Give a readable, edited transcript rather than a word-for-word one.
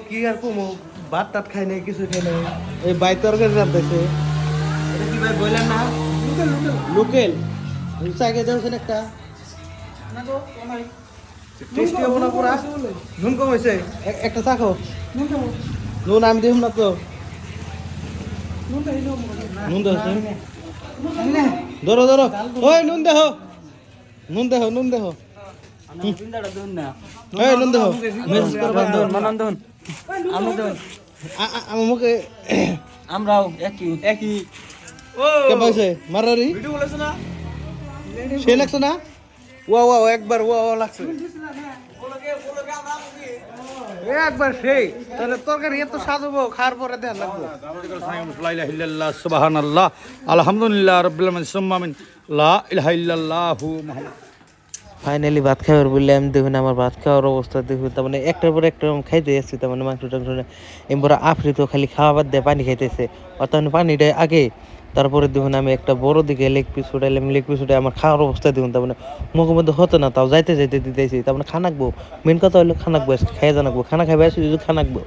কি আর কমো ভাত টাত খাই নাই কিছু খাই নাই এই বাই তরকারি রান্ধাইছে এটা কি ভাই বললেন না? লোকেল চাইকে দেওছেন একটা টেস্টি হবো না পুরা নুন কম হয়েছে একটা চাখো নুন আমি দেখুন না তো নুন দেখো ধরো ধরো ওই নুন দেখো নুন দেখো নুন দেখো এই নুন দেখো আমার মুখে আমরাও একই একই কে পাইছে মারারি সে লাগছে না ওয়া ওয়া একবার ওয়া ওয়া লাগছে একবার সেই তাহলে তরকারি এত স্বাদ হবো খাওয়ার পরে ধ্যান লাগবো সুবহানাল্লাহ আলহামদুলিল্লাহ রাব্বিল আলামিন সুম্মা আমিন লা ইলাহা ইল্লাল্লাহু মুহাম্মাদ ফাইনালি ভাত খাওয়ার বললাম দেখুন আমার ভাত খাওয়ার অবস্থা দেখুন তার মানে একটার পর একটা খাইতে যাচ্ছি তার মানে মাংস টাংস এবার আফরি তো খালি খাওয়া বাদ দিয়ে পানি খাইতেছে অর্থাৎ পানিটা আগে তারপরে দেখুন আমি একটা বড় দিকে লেগ পিস উঠাইলাম লেগ পিস উঠে আমার খাওয়ার অবস্থা দেখুন তার মানে মুখের মধ্যে হতো না তাও যাইতে যাইতে দিতেছি তার মানে খানাকবো মেন কথা হলো খানাকবো খাইয়া জানাকবো খানা খাইবে আসি যদি খানাকবো